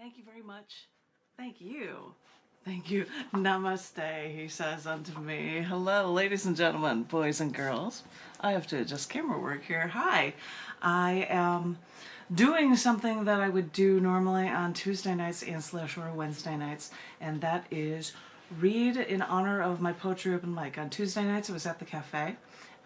Thank you very much. Thank you. Thank you. Namaste, he says unto me. Hello, ladies and gentlemen, boys and girls. I have to adjust camera work here. Hi. I am doing something that I would do normally on Tuesday nights and / Wednesday nights, and that is read in honor of my poetry open mic. On Tuesday nights it was at the cafe.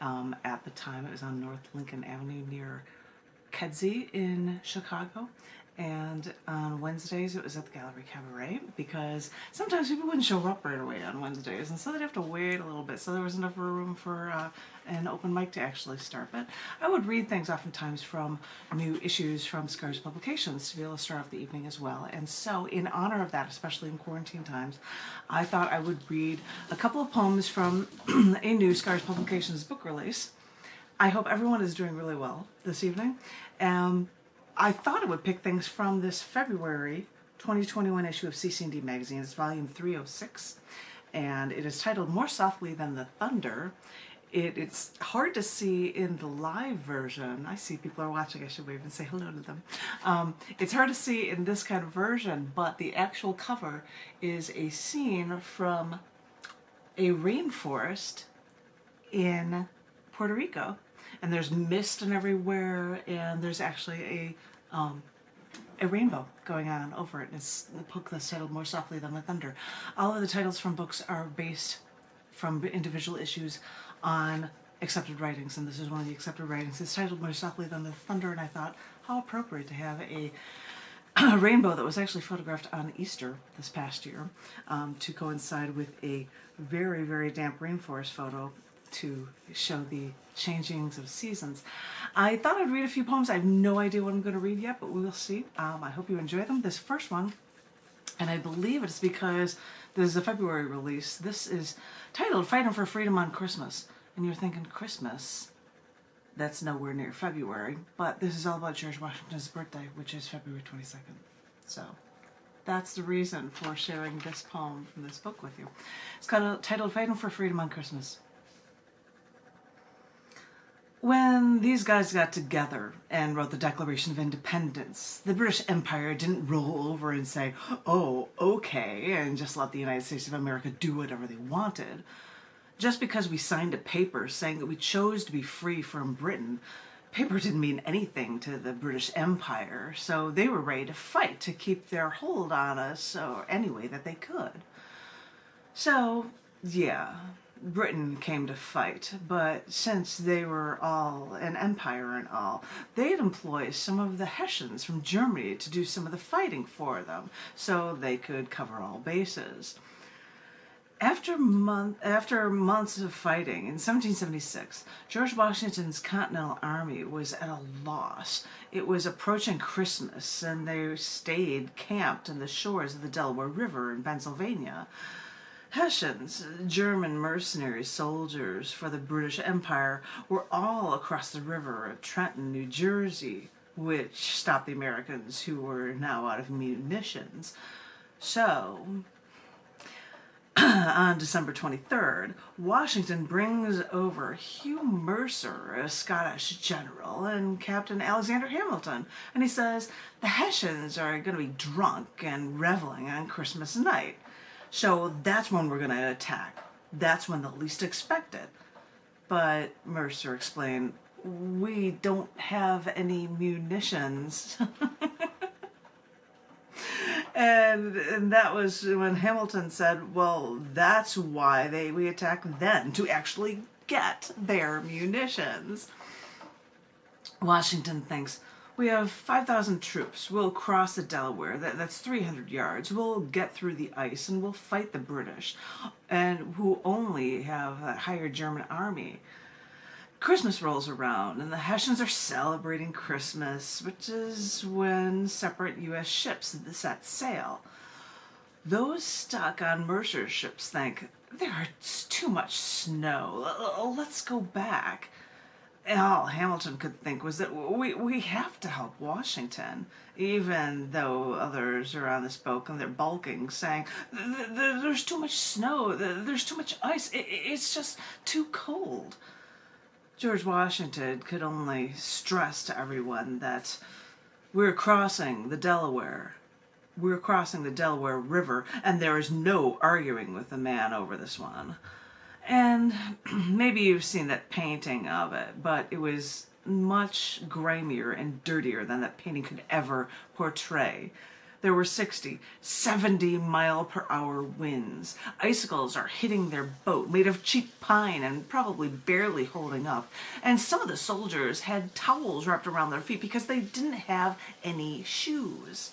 At the time it was on North Lincoln Avenue near Kedzie in Chicago. And on Wednesdays it was at the Gallery Cabaret, because sometimes people wouldn't show up right away on Wednesdays, and so they'd have to wait a little bit, so there was enough room for an open mic to actually start. But I would read things oftentimes from new issues from Scars Publications to be able to start off the evening as well. And so in honor of that, especially in quarantine times, I thought I would read a couple of poems from a new Scars Publications book release. I hope everyone is doing really well this evening. I thought I would pick things from this February 2021 issue of cc&d magazine. It's volume 306, and it is titled More Softly Than the Thunder. It's hard to see in the live version. I see people are watching. I should wave and say hello to them. It's hard to see in this kind of version, but the actual cover is a scene from a rainforest in Puerto Rico. And there's mist and everywhere, and there's actually a rainbow going on over it. And it's the book that's titled More Softly Than the Thunder. All of the titles from books are based from individual issues on accepted writings, and this is one of the accepted writings. It's titled More Softly Than the Thunder, and I thought how appropriate to have a rainbow that was actually photographed on Easter this past year to coincide with a very, very damp rainforest photo to show the changings of seasons. I thought I'd read a few poems. I have no idea what I'm going to read yet, but we will see. I hope you enjoy them. This first one, and I believe it's because this is a February release, this is titled Fighting for Freedom on Christmas. And you're thinking, Christmas? That's nowhere near February, but this is all about George Washington's birthday, which is February 22nd. So that's the reason for sharing this poem from this book with you. It's titled Fighting for Freedom on Christmas. When these guys got together and wrote the Declaration of Independence, the British Empire didn't roll over and say, oh, okay, and just let the United States of America do whatever they wanted. Just because we signed a paper saying that we chose to be free from Britain, paper didn't mean anything to the British Empire, so they were ready to fight to keep their hold on us any way that they could. So, yeah, Britain came to fight, but since they were all an empire and all, they'd employ some of the Hessians from Germany to do some of the fighting for them, so they could cover all bases. After months of fighting, in 1776, George Washington's Continental Army was at a loss. It was approaching Christmas, and they stayed camped on the shores of the Delaware River in Pennsylvania. Hessians, German mercenary soldiers for the British Empire, were all across the river at Trenton, New Jersey, which stopped the Americans, who were now out of munitions. So, on December 23rd, Washington brings over Hugh Mercer, a Scottish general, and Captain Alexander Hamilton, and he says the Hessians are going to be drunk and reveling on Christmas night. So that's when we're going to attack. That's when they'll least expect it. But Mercer explained, we don't have any munitions. and that was when Hamilton said, well, that's why we attack then, to actually get their munitions. Washington thinks, we have 5,000 troops. We'll cross the Delaware. That's 300 yards. We'll get through the ice and we'll fight the British, and who only have a hired German army. Christmas rolls around and the Hessians are celebrating Christmas, which is when separate U.S. ships set sail. Those stuck on Mercer's ships think, there's too much snow. Let's go back. All Hamilton could think was that we have to help Washington, even though others are on this boat and they're balking, saying, there's too much snow, there's too much ice, it's just too cold. George Washington could only stress to everyone that we're crossing the Delaware we're crossing the Delaware River, and there is no arguing with the man over this one. And maybe you've seen that painting of it, but it was much grimier and dirtier than that painting could ever portray. There were 60, 70 mile per hour winds. Icicles are hitting their boat, made of cheap pine and probably barely holding up. And some of the soldiers had towels wrapped around their feet because they didn't have any shoes.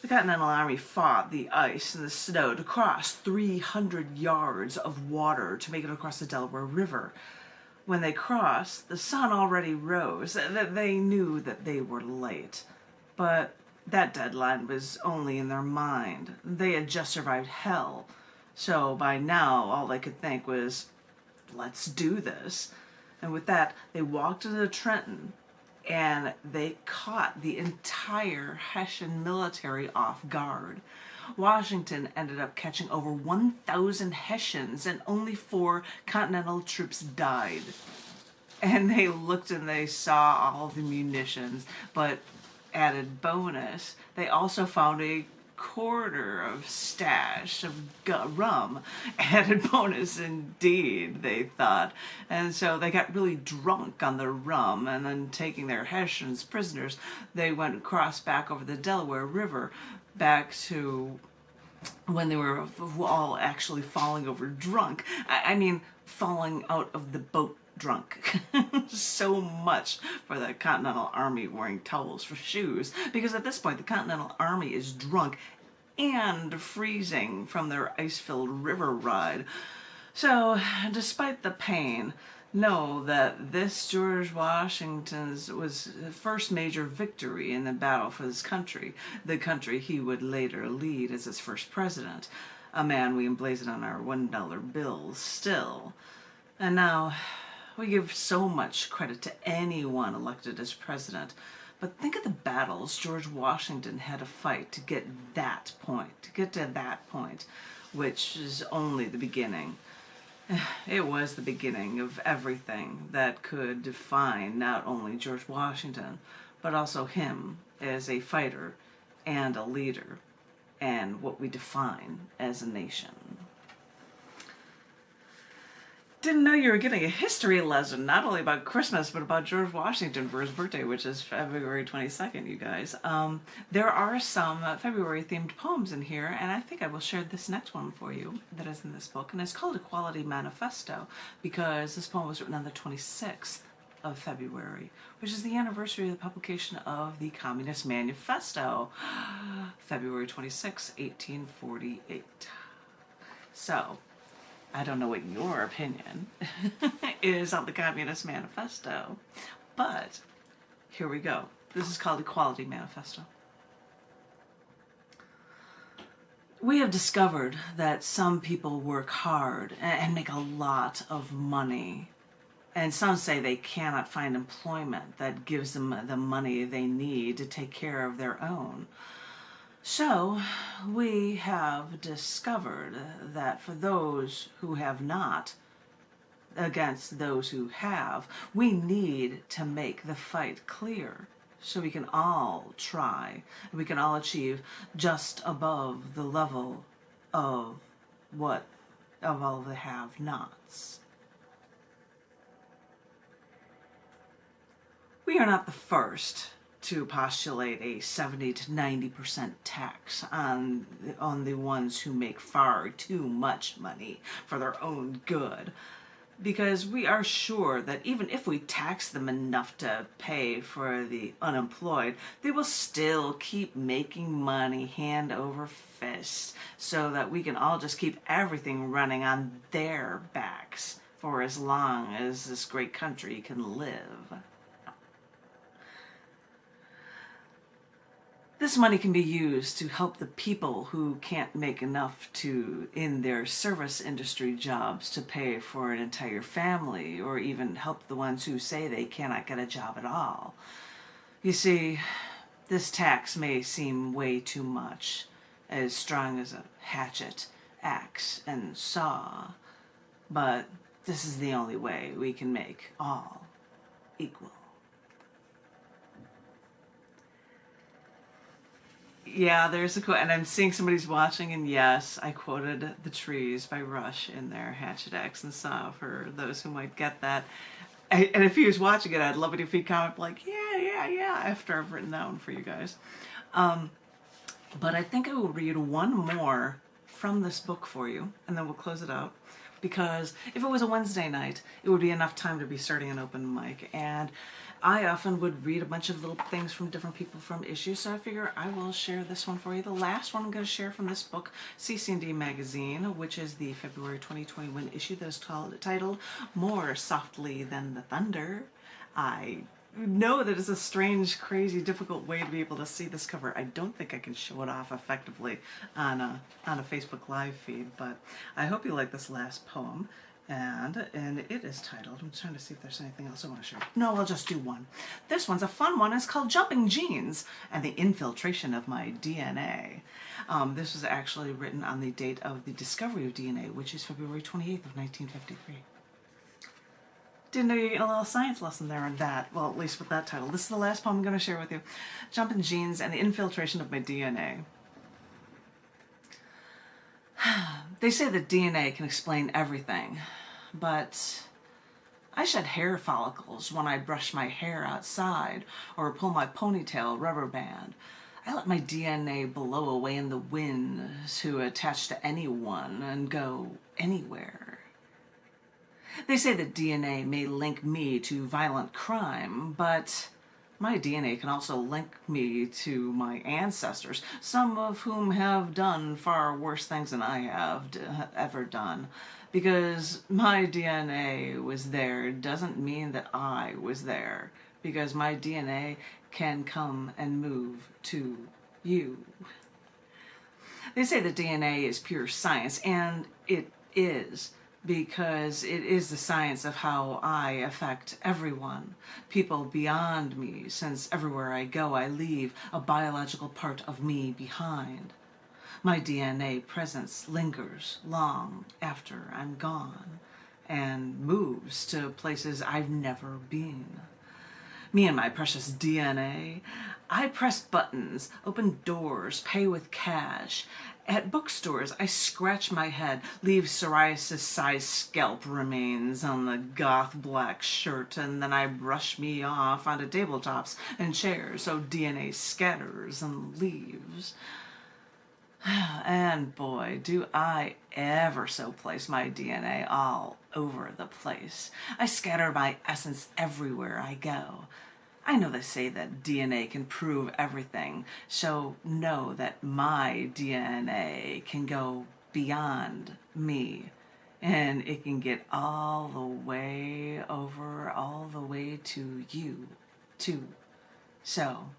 The Continental Army fought the ice and the snow to cross 300 yards of water to make it across the Delaware River. When they crossed, the sun already rose. They knew that they were late. But that deadline was only in their mind. They had just survived hell. So by now, all they could think was, let's do this. And with that, they walked into Trenton, and they caught the entire Hessian military off guard. Washington ended up catching over 1,000 Hessians, and only 4 Continental troops died. And they looked and they saw all the munitions, but added bonus, they also found a quarter of stash of rum. Added bonus indeed, they thought. And so they got really drunk on the rum, and then taking their Hessians prisoners, they went across back over the Delaware River back to when they were all actually falling over drunk. I mean, falling out of the boat drunk. So much for the Continental Army wearing towels for shoes, because at this point the Continental Army is drunk and freezing from their ice-filled river ride. So, despite the pain, know that this George Washington's was the first major victory in the battle for this country, the country he would later lead as its first president, a man we emblazoned on our $1 bills still. And now, we give so much credit to anyone elected as president, but think of the battles George Washington had to fight to get to that point, which is only the beginning. It was the beginning of everything that could define not only George Washington, but also him as a fighter and a leader, and what we define as a nation. Didn't know you were getting a history lesson, not only about Christmas, but about George Washington for his birthday, which is February 22nd, you guys. There are some February-themed poems in here, and I think I will share this next one for you that is in this book, and it's called Equality Manifesto, because this poem was written on the 26th of February, which is the anniversary of the publication of the Communist Manifesto, February 26, 1848. So, I don't know what your opinion is on the Communist Manifesto, but here we go. This is called Equality Manifesto. We have discovered that some people work hard and make a lot of money, and some say they cannot find employment that gives them the money they need to take care of their own. So, we have discovered that for those who have not, against those who have, we need to make the fight clear so we can all try, and we can all achieve just above the level of all the have-nots. We are not the first to postulate a 70 to 90% tax on the ones who make far too much money for their own good, because we are sure that even if we tax them enough to pay for the unemployed, they will still keep making money hand over fist, so that we can all just keep everything running on their backs for as long as this great country can live. This money can be used to help the people who can't make enough in their service industry jobs to pay for an entire family, or even help the ones who say they cannot get a job at all. You see, this tax may seem way too much, as strong as a hatchet, axe, and saw, but this is the only way we can make all equal. Yeah, there's a quote, and I'm seeing somebody's watching, and yes, I quoted The Trees by Rush in there, Hatchet Axe and Saw, for those who might get that. And if he was watching it, I'd love it if he'd comment like, yeah, after I've written that one for you guys. But I think I will read one more from this book for you, and then we'll close it out. Because if it was a Wednesday night, it would be enough time to be starting an open mic. And I often would read a bunch of little things from different people from issues, so I figure I will share this one for you. The last one I'm going to share from this book, cc&d magazine, which is the February 2021 issue that is titled More Softly Than the Thunder. I know that it's a strange, crazy, difficult way to be able to see this cover. I don't think I can show it off effectively on a Facebook Live feed, but I hope you like this last poem. And it is titled, I'm trying to see if there's anything else I want to share. No, I'll just do one. This one's a fun one. It's called Jumping Genes and the Infiltration of My DNA. This was actually written on the date of the discovery of DNA, which is February 28th of 1953. Didn't know you were getting a little science lesson there on that. Well, at least with that title. This is the last poem I'm going to share with you. Jumping Genes and the Infiltration of My DNA. They say that DNA can explain everything, but I shed hair follicles when I brush my hair outside or pull my ponytail rubber band. I let my DNA blow away in the wind to attach to anyone and go anywhere. They say that DNA may link me to violent crime, but my DNA can also link me to my ancestors, some of whom have done far worse things than I have ever done. Because my DNA was there doesn't mean that I was there, because my DNA can come and move to you. They say that DNA is pure science, and it is, because it is the science of how I affect everyone, people beyond me, since everywhere I go I leave a biological part of me behind. My DNA presence lingers long after I'm gone and moves to places I've never been. Me and my precious DNA, I press buttons, open doors, pay with cash. At bookstores, I scratch my head, leave psoriasis-sized scalp remains on the goth black shirt, and then I brush me off onto tabletops and chairs so DNA scatters and leaves. And boy, do I ever so place my DNA all over the place. I scatter my essence everywhere I go. I know they say that DNA can prove everything, so know that my DNA can go beyond me, and it can get all the way over, all the way to you, too. So,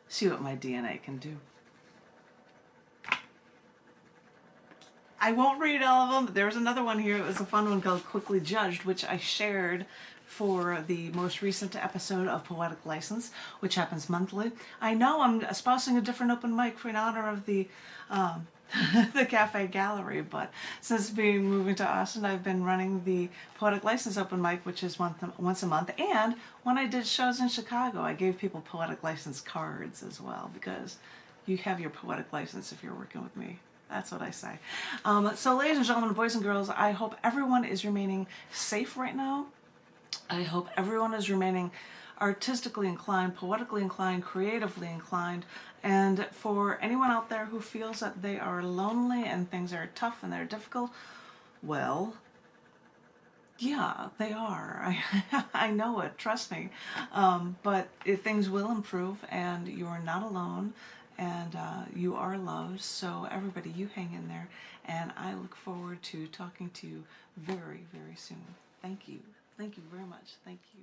see what my DNA can do. I won't read all of them, but there's another one here. It was a fun one called Quickly Judged, which I shared for the most recent episode of Poetic License, which happens monthly. I know I'm espousing a different open mic in honor of the the Cafe Gallery, but since moving to Austin, I've been running the Poetic License open mic, which is once a month. And when I did shows in Chicago, I gave people Poetic License cards as well, because you have your poetic license if you're working with me. That's what I say. So ladies and gentlemen, boys and girls, I hope everyone is remaining safe right now. I hope everyone is remaining artistically inclined, poetically inclined, creatively inclined. And for anyone out there who feels that they are lonely and things are tough and they're difficult, well, yeah, they are. I know it, trust me. But things will improve, and you are not alone, and you are loved. So everybody, you hang in there, and I look forward to talking to you very, very soon. Thank you. Thank you very much. Thank you.